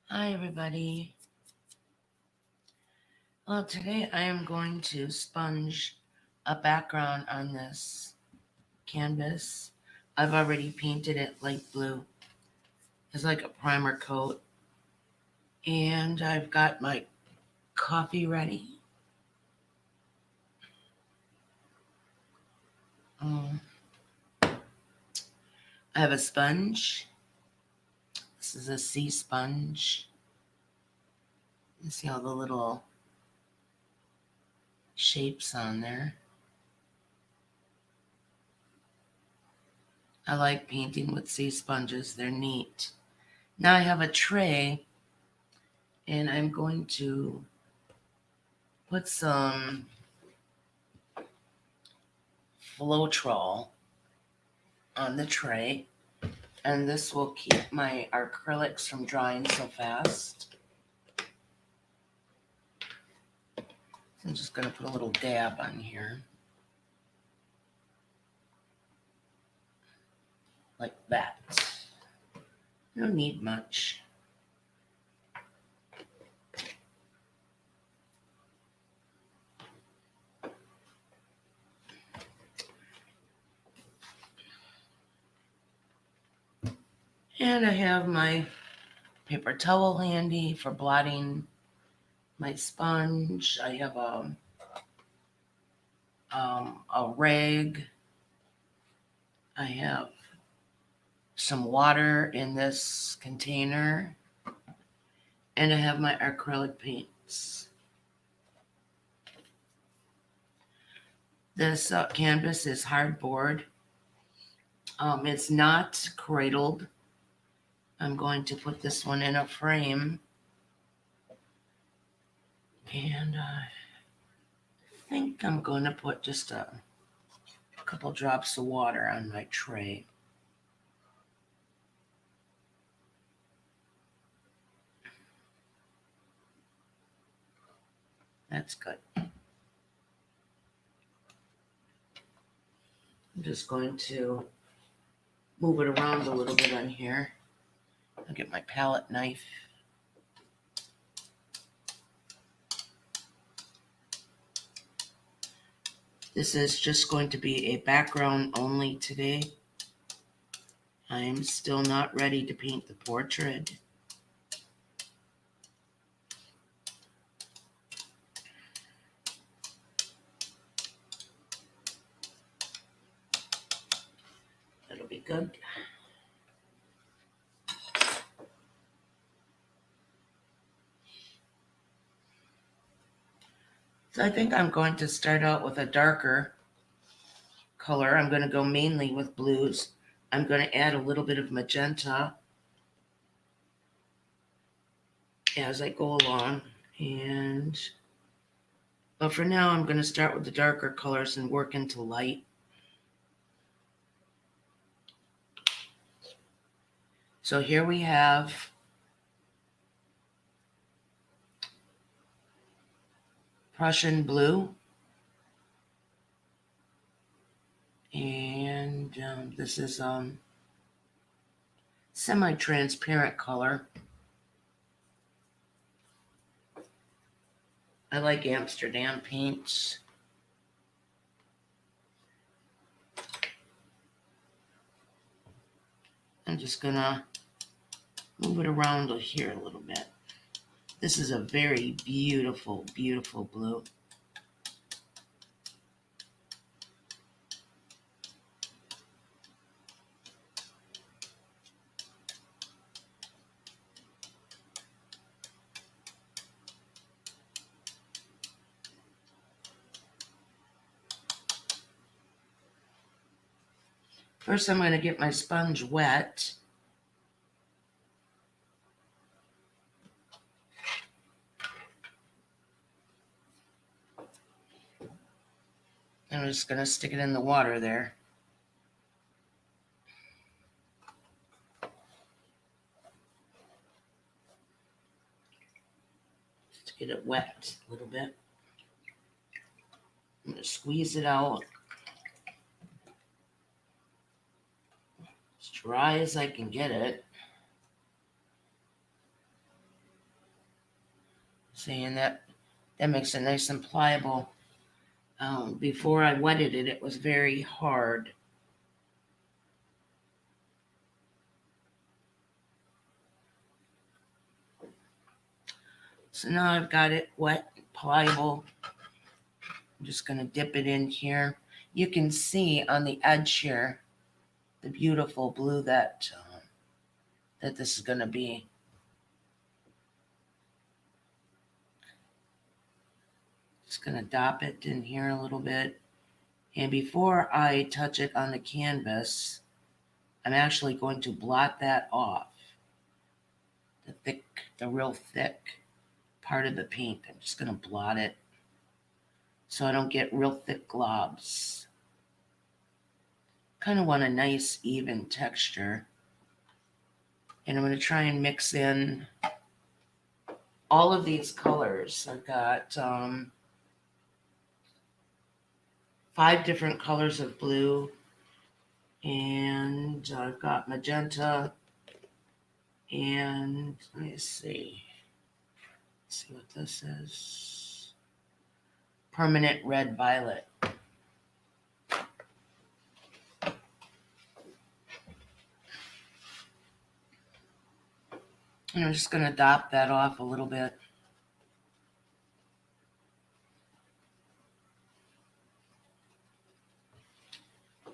Hi, everybody. Well, today I am going to sponge a background on this canvas. I've already painted it light blue. It's like a primer coat. And I've got my coffee ready. Um, I have a sponge. This is a sea sponge. You see all the little shapes on there. I like painting with sea sponges, they're neat. Now I have a tray, and I'm going to put some Floetrol on the tray, and this will keep my acrylics from drying so fast. I'm just going to put a little dab on here, like that. No need much. And I have my paper towel handy for blotting my sponge. I have a rag. I have some water in this container, and I have my acrylic paints. This canvas is hardboard. It's not cradled. I'm going to put this one in a frame, and I think I'm going to put just a couple drops of water on my tray. That's good. I'm just going to move it around a little bit on here. I'll get my palette knife. This is just going to be a background only today. I'm still not ready to paint the portrait. That'll be good. So I think I'm going to start out with a darker color. I'm going to go mainly with blues. I'm going to add a little bit of magenta as I go along. But for now, I'm going to start with the darker colors and work into light. So here we have Prussian blue. And this is semi-transparent color. I like Amsterdam paints. I'm just gonna move it around here a little bit. This is a very beautiful, beautiful blue. First, I'm gonna get my sponge wet. I'm just gonna stick it in the water there. To get it wet a little bit. I'm gonna squeeze it out as dry as I can get it. See, and that makes it nice and pliable. Before I wetted it, it was very hard. So now I've got it wet, pliable. I'm just going to dip it in here. You can see on the edge here the beautiful blue that this is going to be. Just going to dop it in here a little bit. And before I touch it on the canvas, I'm actually going to blot that off. The real thick part of the paint. I'm just going to blot it so I don't get real thick globs. Kind of want a nice even texture. And I'm going to try and mix in all of these colors. I've got 5 different colors of blue, and I've got magenta, and let me see. Let's see what this is. Permanent red violet. And I'm just going to dop that off a little bit.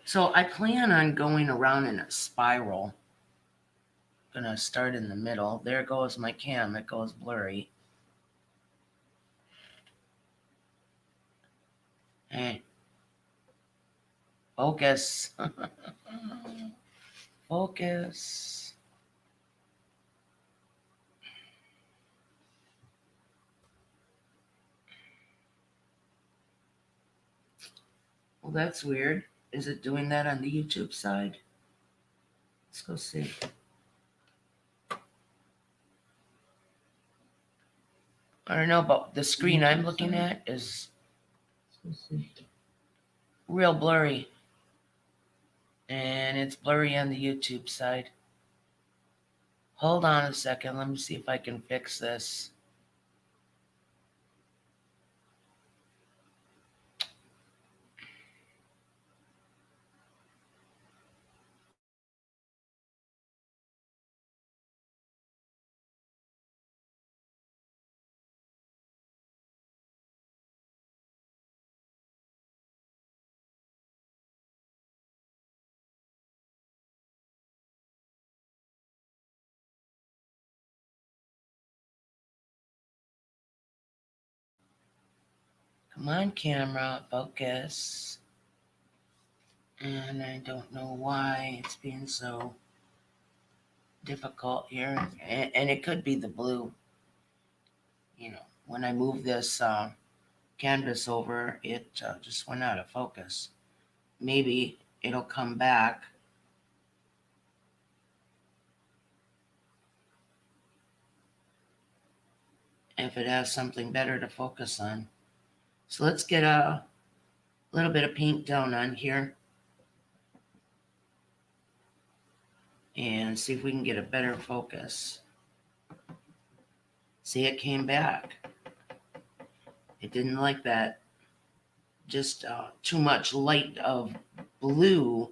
So I plan on going around in a spiral. I'm going to start in the middle. There goes my cam. It goes blurry. Hey. Focus. Focus. Well, that's weird. Is it doing that on the YouTube side? Let's go see. I don't know, but the screen I'm looking at is real blurry. And it's blurry on the YouTube side. Hold on a second. Let me see if I can fix this. Come on, camera, focus. And I don't know why it's being so difficult here. And it could be the blue. You know, when I move this canvas over, it just went out of focus. Maybe it'll come back. If it has something better to focus on. So let's get a little bit of paint down on here and see if we can get a better focus. See, it came back. It didn't like that. Just too much light of blue,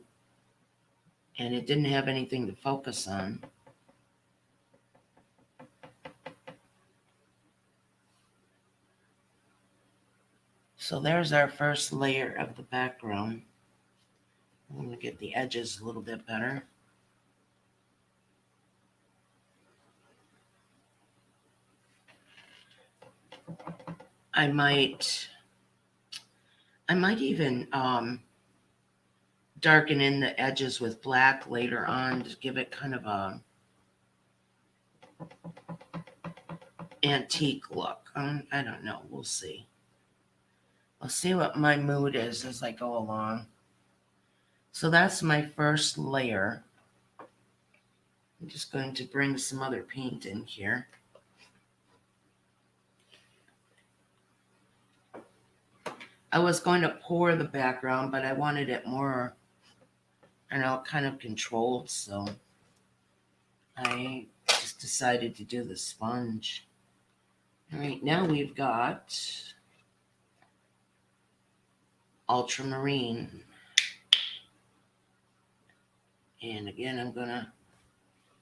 and it didn't have anything to focus on. So there's our first layer of the background. I'm going to get the edges a little bit better. I might even darken in the edges with black later on to give it kind of a antique look. I don't know. We'll see. I'll see what my mood is as I go along. So that's my first layer. I'm just going to bring some other paint in here. I was going to pour the background, but I wanted it more, I don't know, kind of controlled, so I just decided to do the sponge. All right, now we've got ultramarine. And again, I'm gonna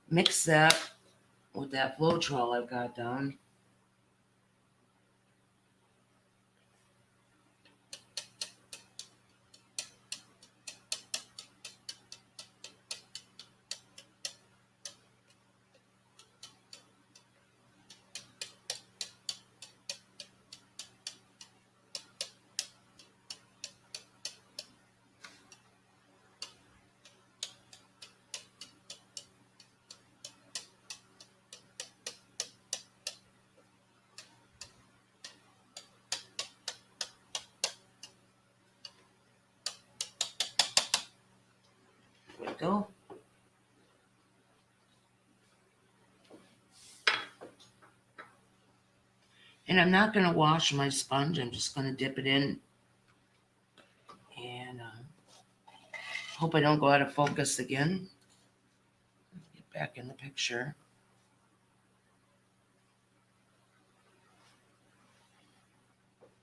mix that with that Floetrol I've got down. There we go. And I'm not gonna wash my sponge. I'm just gonna dip it in, and hope I don't go out of focus again. Get back in the picture.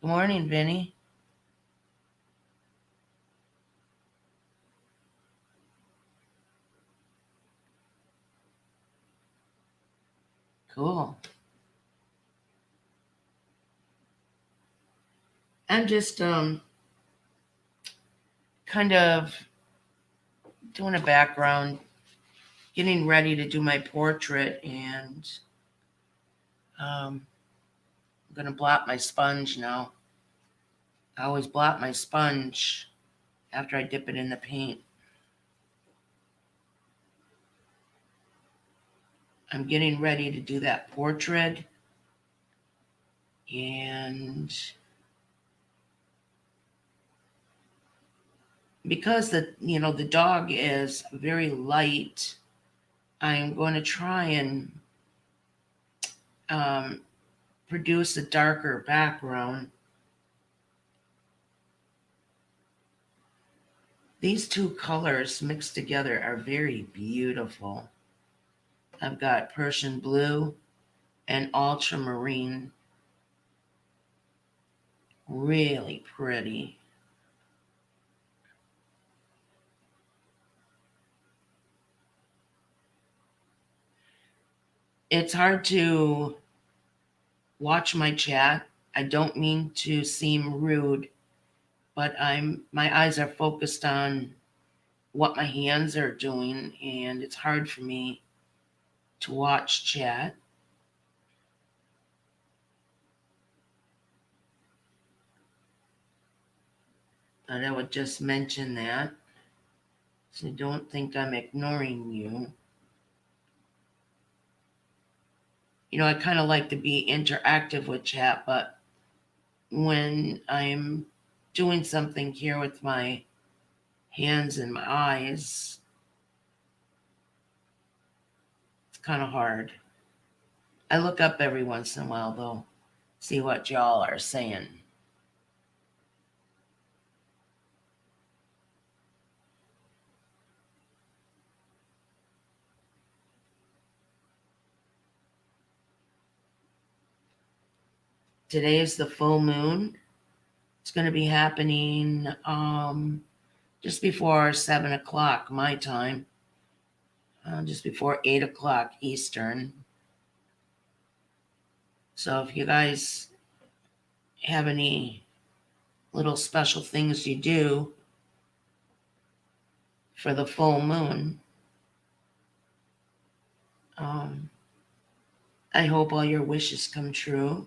Good morning, Vinny. Cool. I'm just kind of doing a background, getting ready to do my portrait, and I'm gonna blot my sponge now. I always blot my sponge after I dip it in the paint. I'm getting ready to do that portrait, and because the dog is very light, I'm going to try and um, produce a darker background. These two colors mixed together are very beautiful. I've got Persian blue and ultramarine. Really pretty. It's hard to watch my chat. I don't mean to seem rude, but my eyes are focused on what my hands are doing, and it's hard for me to watch chat. But I would just mention that, so don't think I'm ignoring you. I kind of like to be interactive with chat, but when I'm doing something here with my hands and my eyes, it's kind of hard. I look up every once in a while, though, see what y'all are saying. Today is the full moon. It's going to be happening just before 7 o'clock my time, just before 8 o'clock Eastern. So if you guys have any little special things you do for the full moon, I hope all your wishes come true.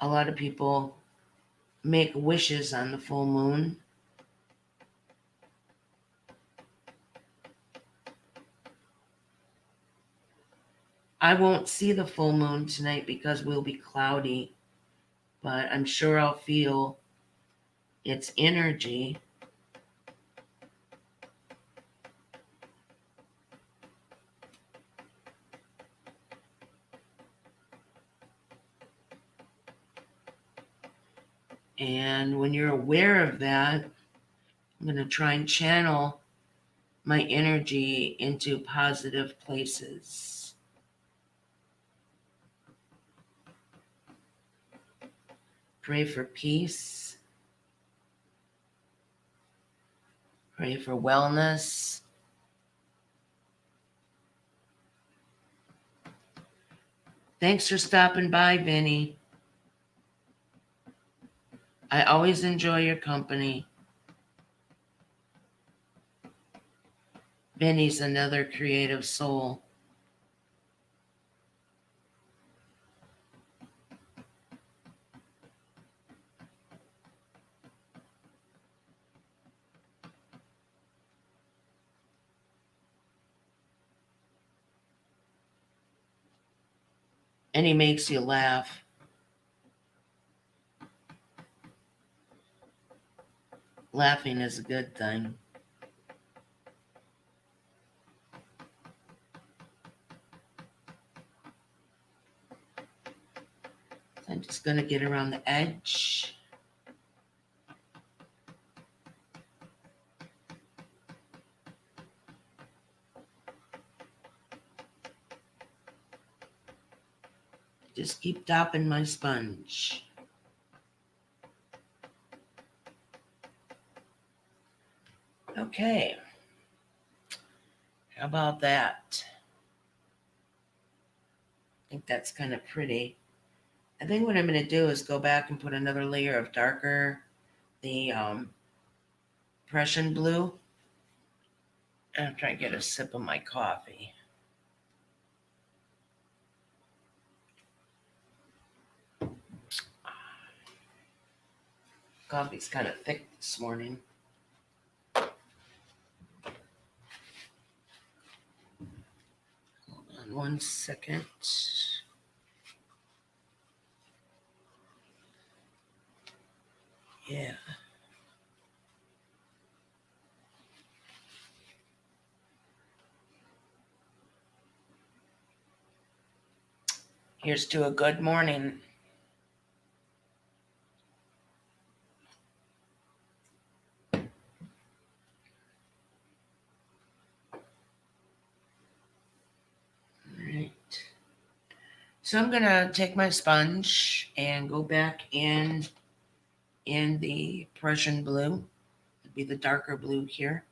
A lot of people make wishes on the full moon. I won't see the full moon tonight because we'll be cloudy, but I'm sure I'll feel its energy. And when you're aware of that, I'm going to try and channel my energy into positive places. Pray for peace. Pray for wellness. Thanks for stopping by, Vinny. I always enjoy your company. Vinny's another creative soul. And he makes you laugh. Laughing is a good thing. I'm just going to get around the edge. Just keep dopping my sponge. Okay. How about that? I think that's kind of pretty. I think what I'm going to do is go back and put another layer of darker, the Prussian blue. And I'm trying to get a sip of my coffee. Coffee's kind of thick this morning. Hold on 1 second. Yeah. Here's to a good morning. Right. So I'm going to take my sponge and go back in the Prussian blue. It'd be the darker blue here.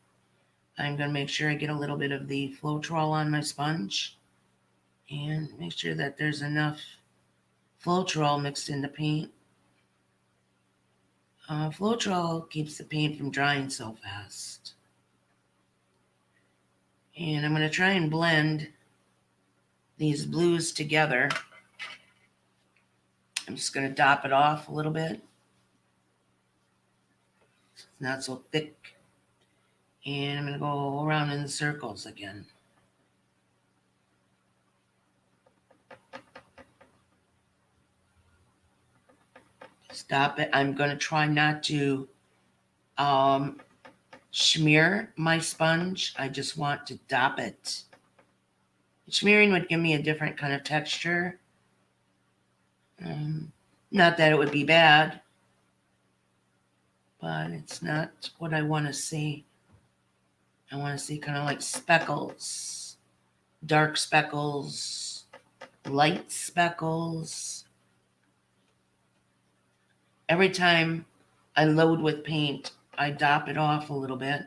I'm going to make sure I get a little bit of the Floetrol on my sponge and make sure that there's enough Floetrol mixed in the paint. Floetrol keeps the paint from drying so fast. And I'm going to try and blend these blues together. I'm just going to dop it off a little bit. It's not so thick. And I'm going to go around in the circles again. Stop it. I'm going to try not to smear my sponge. I just want to dop it. Smearing would give me a different kind of texture. Not that it would be bad, but it's not what I want to see. I want to see kind of like speckles, dark speckles, light speckles. Every time I load with paint, I dop it off a little bit.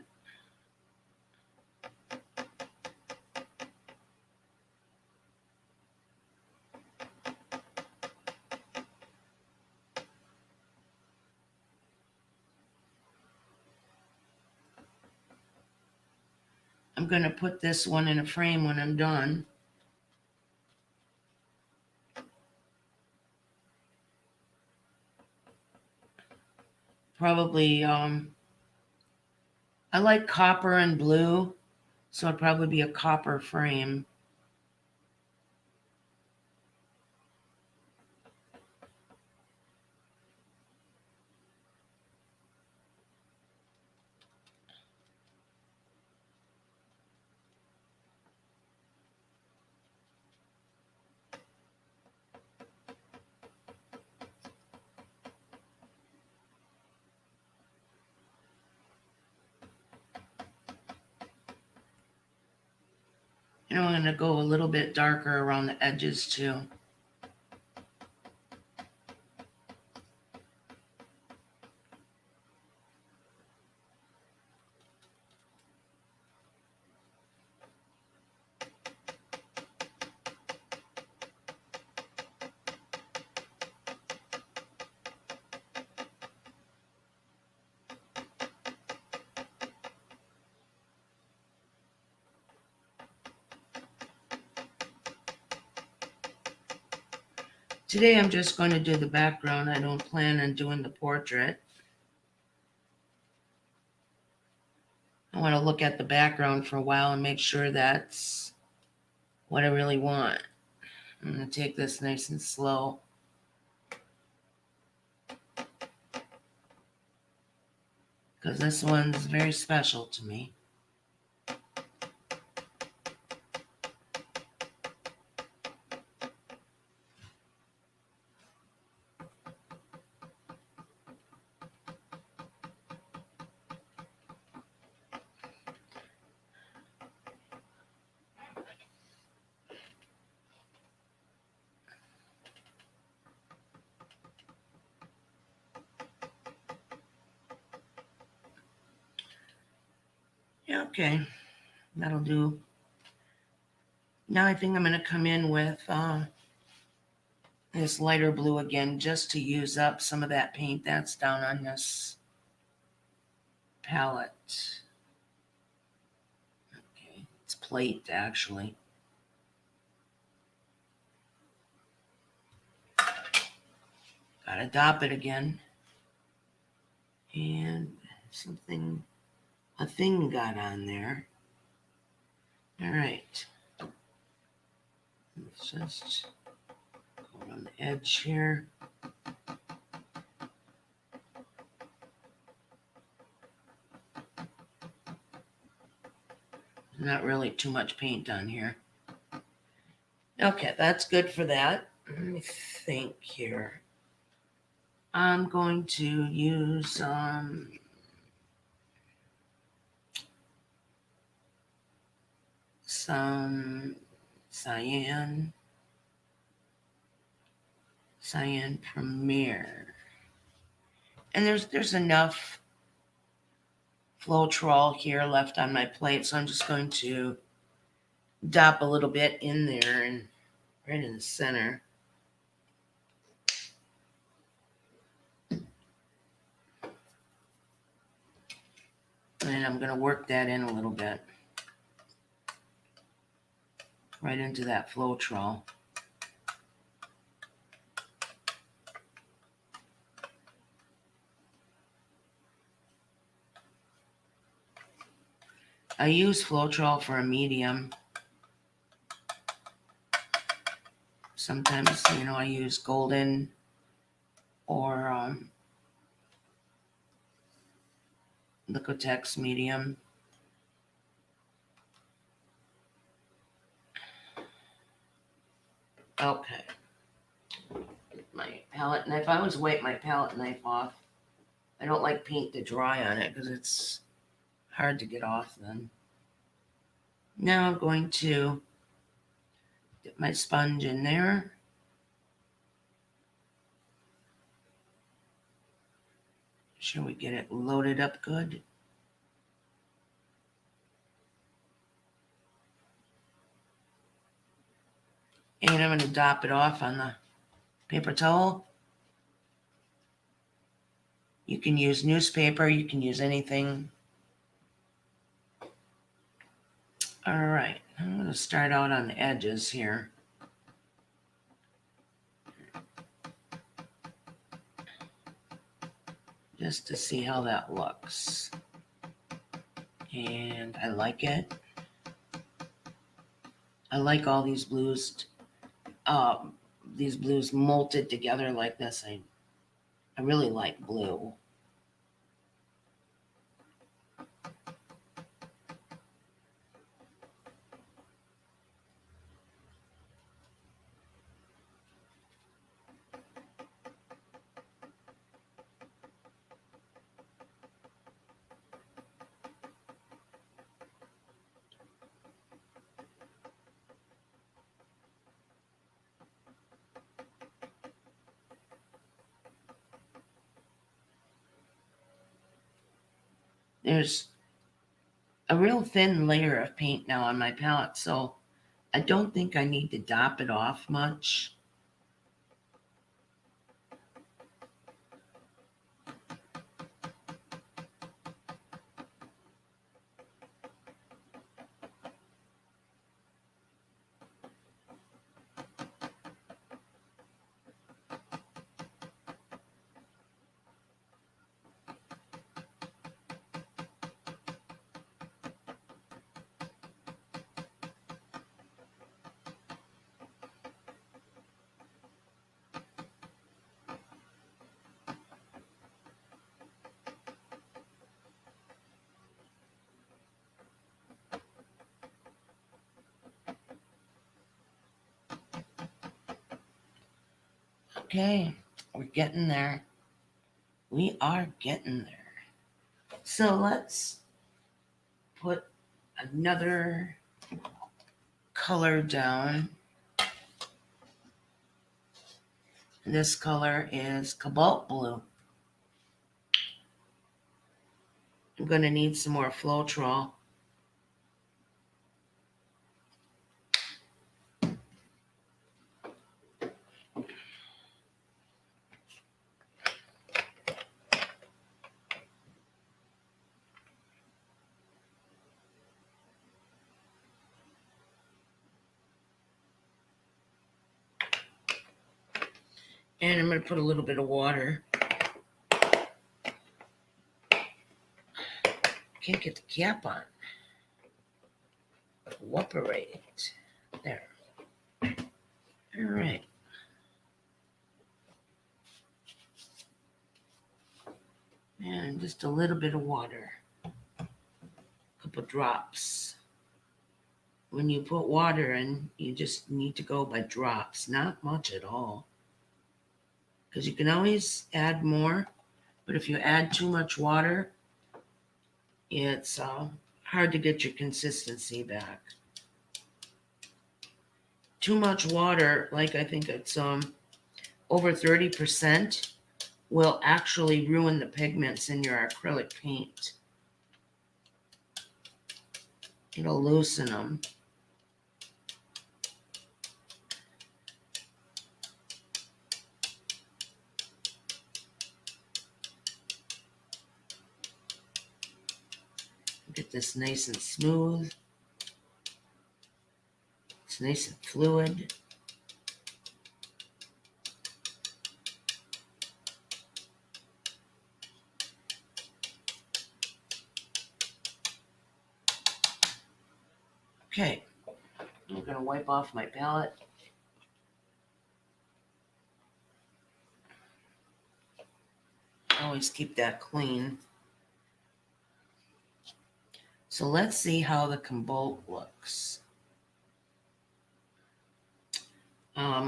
I'm going to put this one in a frame when I'm done. Probably, I like copper and blue, so it'd probably be a copper frame. You know, I'm going to go a little bit darker around the edges too. Today I'm just going to do the background. I don't plan on doing the portrait. I want to look at the background for a while and make sure that's what I really want. I'm going to take this nice and slow. Because this one's very special to me. Yeah, okay, that'll do. Now I think I'm going to come in with this lighter blue again, just to use up some of that paint that's down on this palette. Okay, it's plate actually. Gotta dop it again. And a thing got on there. All right. Let's just go on the edge here. Not really too much paint on here. Okay, that's good for that. Let me think here. I'm going to use some cyan Premier. And there's enough Floetrol here left on my plate, so I'm just going to dop a little bit in there and right in the center. And I'm going to work that in a little bit. Right into that Floetrol. I use Floetrol for a medium. Sometimes, I use golden or Liquitex medium. Okay. My palette knife. I always wipe my palette knife off. I don't like paint to dry on it because it's hard to get off then. Now I'm going to dip my sponge in there. Make sure we get it loaded up good. And I'm going to dop it off on the paper towel. You can use newspaper, you can use anything. All right, I'm going to start out on the edges here. Just to see how that looks. And I like it. I like all these blues molted together like this. I really like blue. There's a real thin layer of paint now on my palette, so I don't think I need to dop it off much. Okay, we're getting there. We are getting there. So let's put another color down. This color is cobalt blue. I'm going to need some more Floetrol. And I'm going to put a little bit of water. Can't get the cap on. Evaporate. There. All right. And just a little bit of water. A couple drops. When you put water in, you just need to go by drops, not much at all. Because you can always add more, but if you add too much water, it's hard to get your consistency back. Too much water, like I think it's over 30%, will actually ruin the pigments in your acrylic paint. It'll loosen them. Get this nice and smooth. It's nice and fluid. Okay, I'm going to wipe off my palette. Always keep that clean. So let's see how the cobalt looks.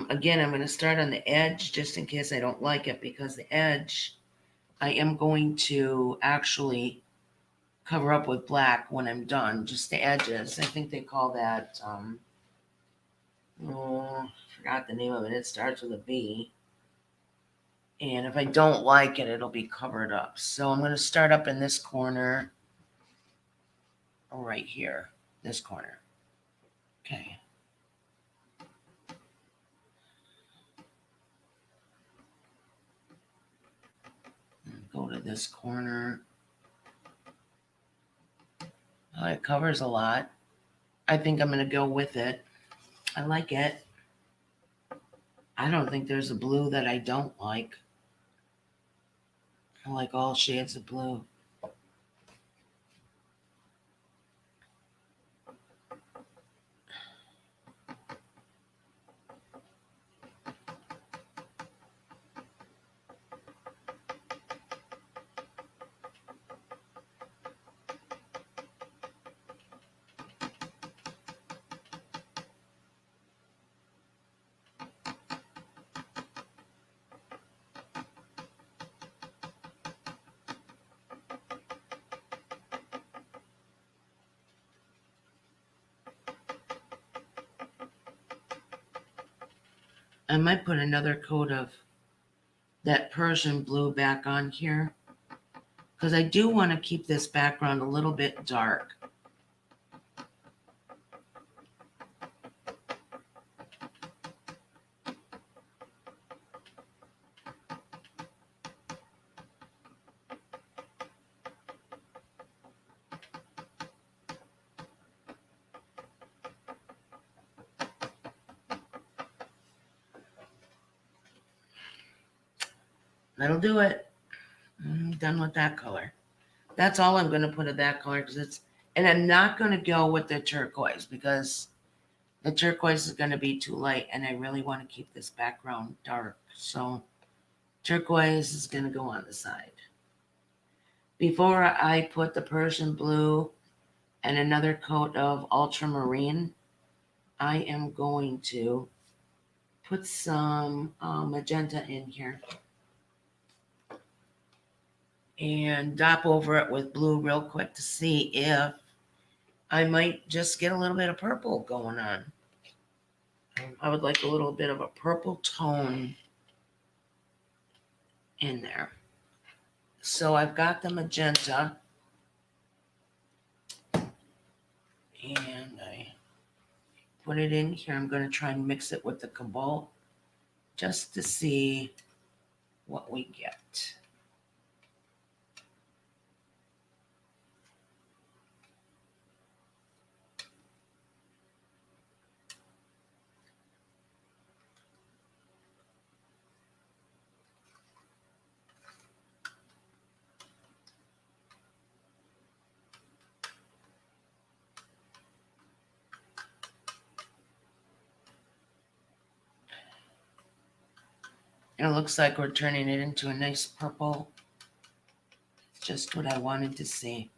Again, I'm going to start on the edge just in case I don't like it, because the edge I am going to actually cover up with black when I'm done, just the edges. I think they call that, I forgot the name of it. It starts with a B. And if I don't like it, it'll be covered up. So I'm going to start up in this corner, right here, this corner. Okay. Go to this corner. Oh, it covers a lot. I think I'm going to go with it. I like it. I don't think there's a blue that I don't like. I like all shades of blue. I might put another coat of that Persian blue back on here, because I do want to keep this background a little bit dark. That'll do it. I'm done with that color. That's all I'm going to put of that color, because it's, and I'm not going to go with the turquoise, because the turquoise is going to be too light, and I really want to keep this background dark. So turquoise is going to go on the side. Before I put the Persian blue and another coat of ultramarine, I am going to put some magenta in here and dop over it with blue real quick to see if I might just get a little bit of purple going on. I would like a little bit of a purple tone in there. So I've got the magenta and I put it in here. I'm going to try and mix it with the cobalt just to see what we get. And it looks like we're turning it into a nice purple. Just what I wanted to see.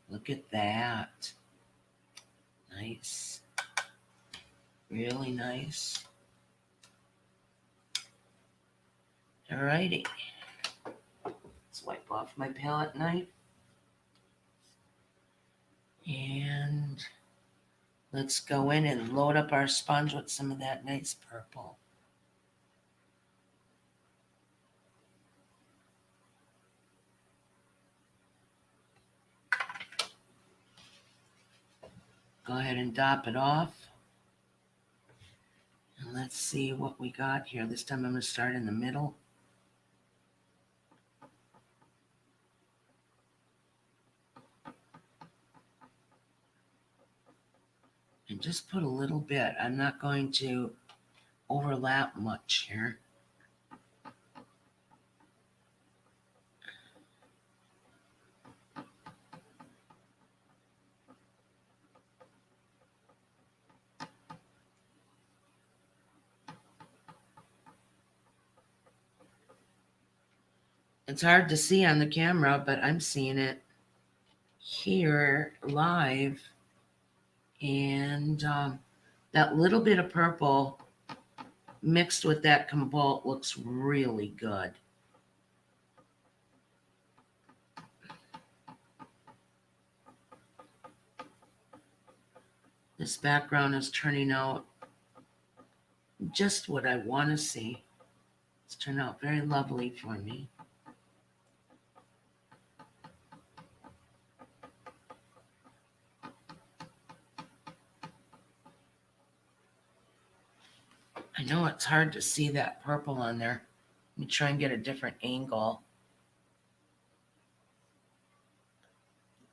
Look at that. Nice. Really nice. Alrighty. Let's wipe off my palette knife. And let's go in and load up our sponge with some of that nice purple. Go ahead and dop it off. And let's see what we got here. This time I'm going to start in the middle. And just put a little bit. I'm not going to overlap much here. It's hard to see on the camera, but I'm seeing it here live. And that little bit of purple mixed with that cobalt looks really good. This background is turning out just what I want to see. It's turned out very lovely for me. I know it's hard to see that purple on there. Let me try and get a different angle.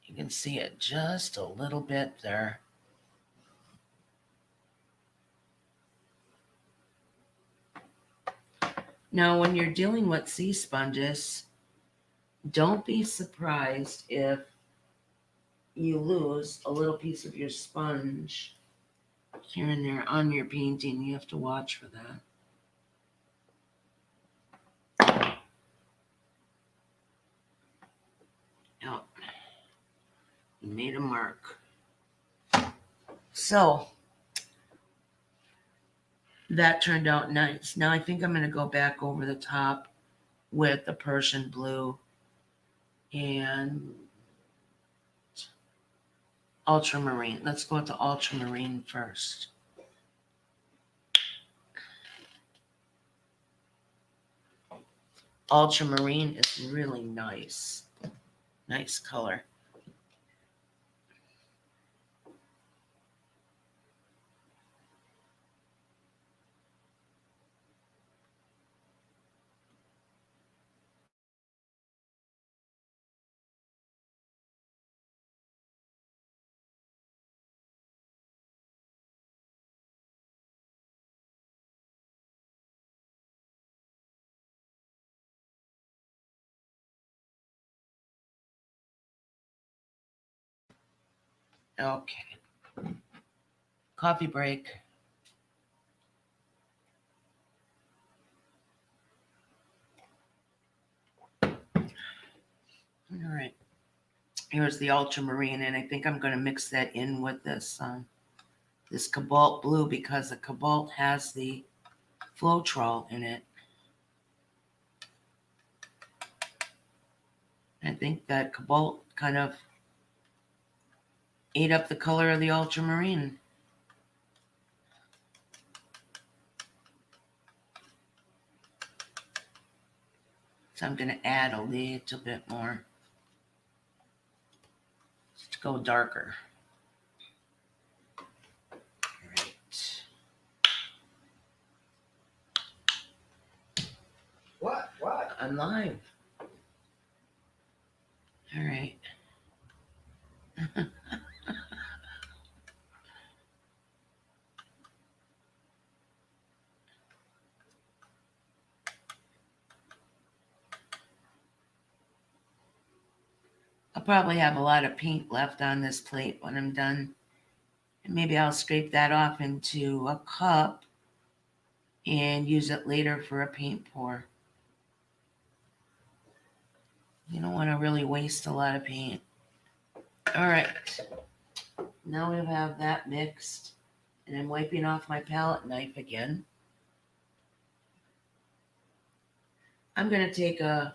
You can see it just a little bit there. Now, when you're dealing with sea sponges, don't be surprised if you lose a little piece of your sponge here and there on your painting. You have to watch for that. Oh, you made a mark. So that turned out nice. Now I think I'm going to go back over the top with the Persian blue and ultramarine. Let's go with the ultramarine first. Ultramarine is really nice. Nice color. Okay. Coffee break. All right. Here's the ultramarine, and I think I'm going to mix that in with this cobalt blue because the cobalt has the Floetrol in it. I think that cobalt kind of ate up the color of the ultramarine. So I'm going to add a little bit more to go darker. All right. What? I'm live. All right. I'll probably have a lot of paint left on this plate when I'm done. And maybe I'll scrape that off into a cup and use it later for a paint pour. You don't want to really waste a lot of paint. All right. Now we have that mixed. And I'm wiping off my palette knife again. I'm going to take a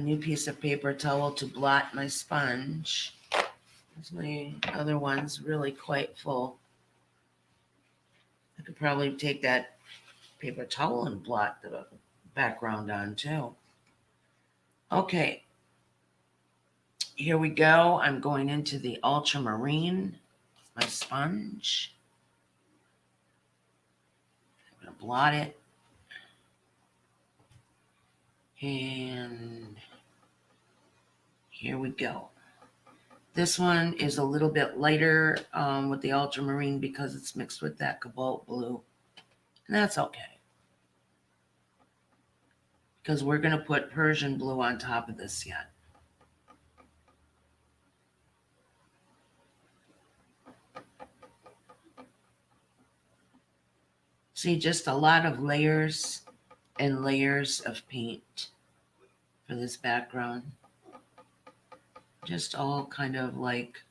new piece of paper towel to blot my sponge. My other one's really quite full. I could probably take that paper towel and blot the background on too. Okay, here we go. I'm going into the ultramarine, my sponge. I'm going to blot it. And here we go. This one is a little bit lighter with the ultramarine because it's mixed with that cobalt blue. And that's okay. Because we're going to put Persian blue on top of this yet. See, just a lot of layers and layers of paint for this background. Just all kind of like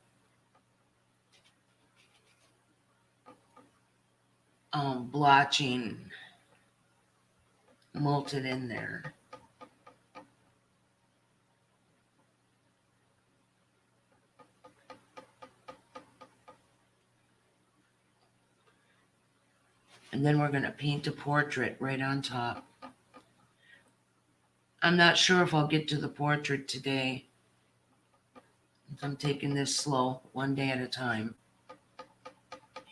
blotching molted in there. And then we're going to paint a portrait right on top. I'm not sure if I'll get to the portrait today. I'm taking this slow, one day at a time.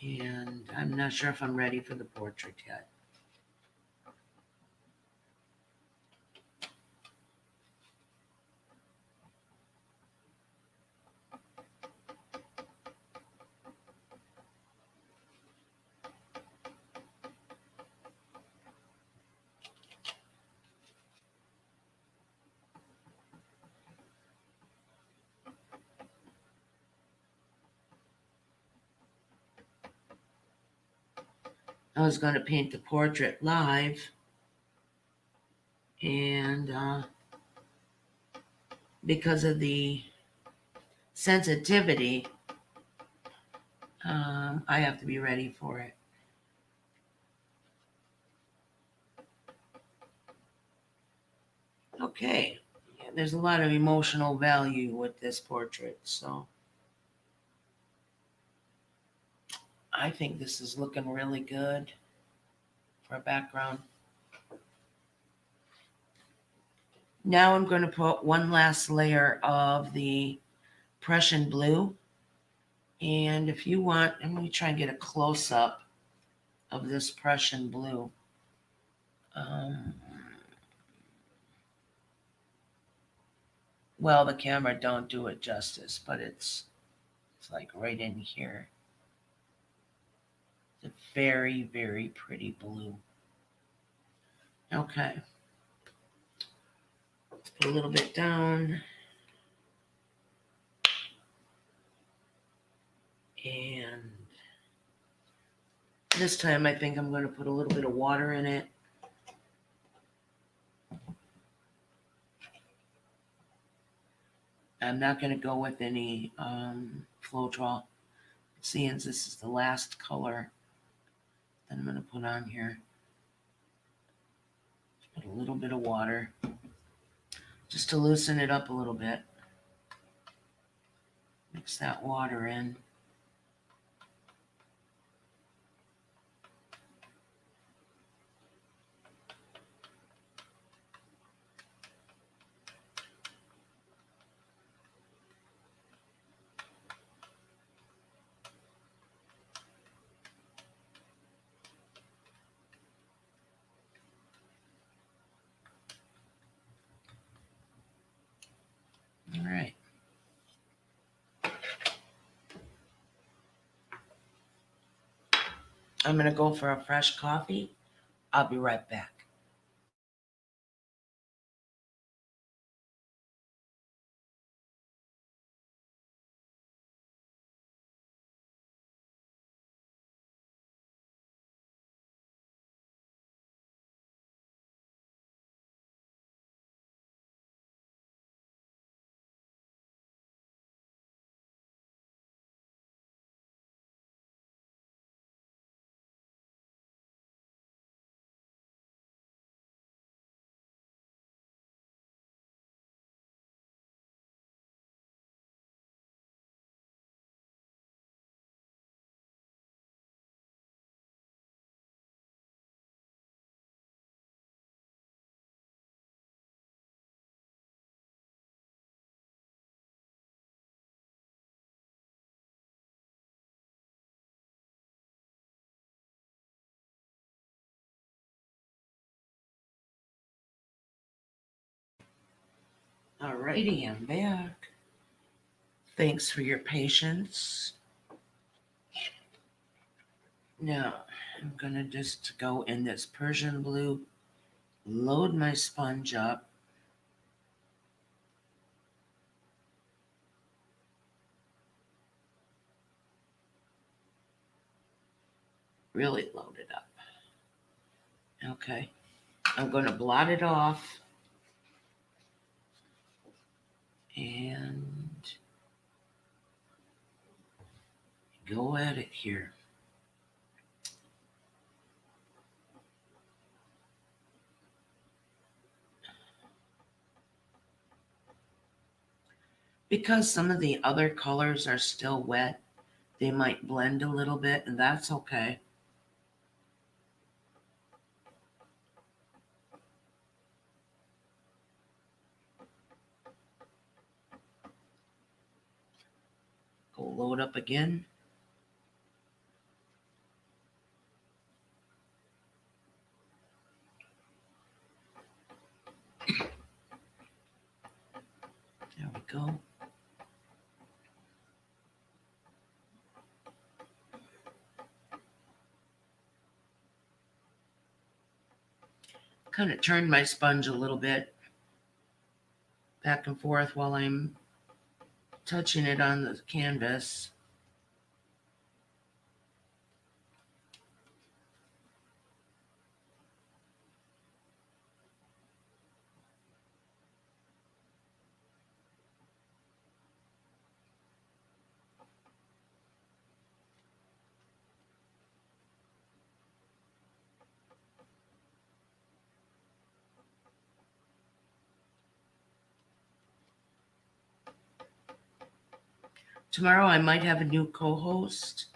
And I'm not sure if I'm ready for the portrait yet. I was going to paint the portrait live. And because of the sensitivity, I have to be ready for it. Okay, yeah, there's a lot of emotional value with this portrait, so I think this is looking really good for a background. Now I'm going to put one last layer of the Prussian blue. And if you want, I'm going to try and get a close-up of this Prussian blue. Well, the camera don't do it justice, but it's like right in here. It's a very, very pretty blue. Okay. Let's put a little bit down. And this time I think I'm going to put a little bit of water in it. I'm not going to go with any Floetrol. Seeing this is the last color that I'm going to put on here. Put a little bit of water just to loosen it up a little bit. Mix that water in. All right. I'm going to go for a fresh coffee. I'll be right back. All righty, I'm back. Thanks for your patience. Now, I'm going to just go in this Persian blue, load my sponge up. Really load it up. Okay. I'm going to blot it off and go at it here. Because some of the other colors are still wet, they might blend a little bit, and that's okay. Go load up again. There we go. Kind of turn my sponge a little bit back and forth while I'm touching it on the canvas. Tomorrow I might have a new co-host.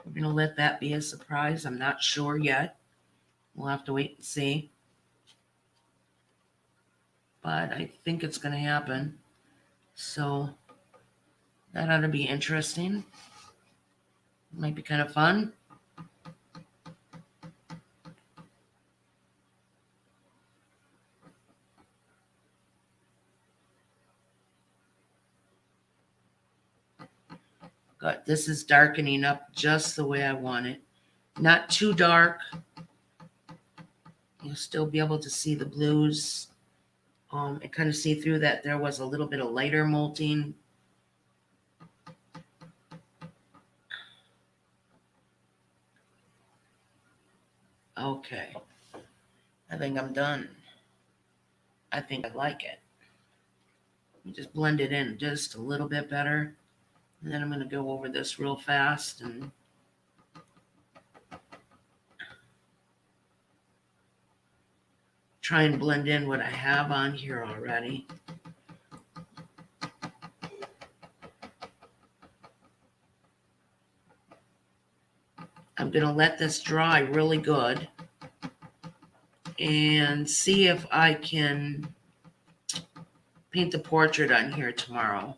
We're going to let that be a surprise. I'm not sure yet. We'll have to wait and see. But I think it's going to happen. So that ought to be interesting. Might be kind of fun. Good. This is darkening up just the way I want it. Not too dark. You'll still be able to see the blues. I kind of see through that there was a little bit of lighter molting. Okay. I think I'm done. I think I like it. Just blend it in just a little bit better. And then I'm going to go over this real fast and try and blend in what I have on here already. I'm going to let this dry really good and see if I can paint the portrait on here tomorrow.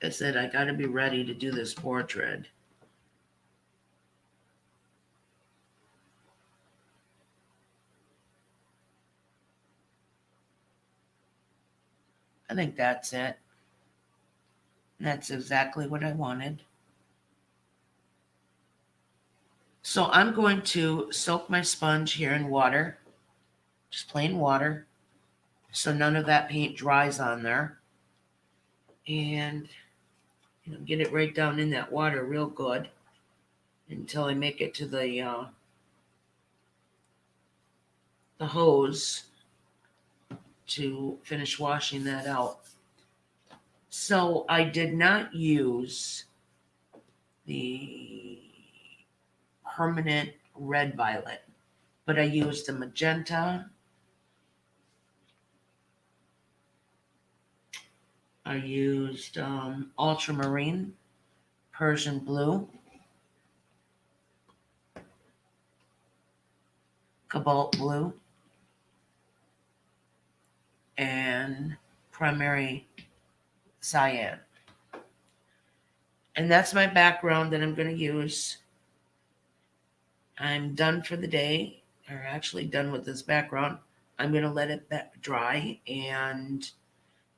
I said I got to be ready to do this portrait. I think that's it. That's exactly what I wanted. So I'm going to soak my sponge here in water, just plain water, so none of that paint dries on there. And get it right down in that water real good until I make it to the hose to finish washing that out. So I did not use the permanent red violet, but I used the magenta. I used ultramarine, Persian blue, cobalt blue, and primary cyan. And that's my background that I'm going to use. I'm done for the day, or actually done with this background. I'm going to let it dry, and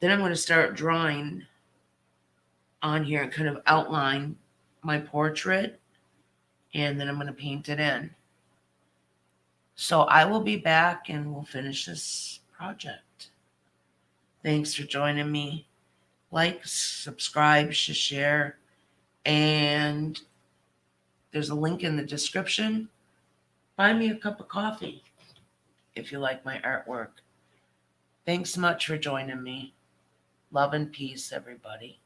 then I'm going to start drawing on here and kind of outline my portrait, and then I'm going to paint it in. So I will be back and we'll finish this project. Thanks for joining me. Like, subscribe, share, and there's a link in the description. Buy me a cup of coffee if you like my artwork. Thanks much for joining me. Love and peace, everybody.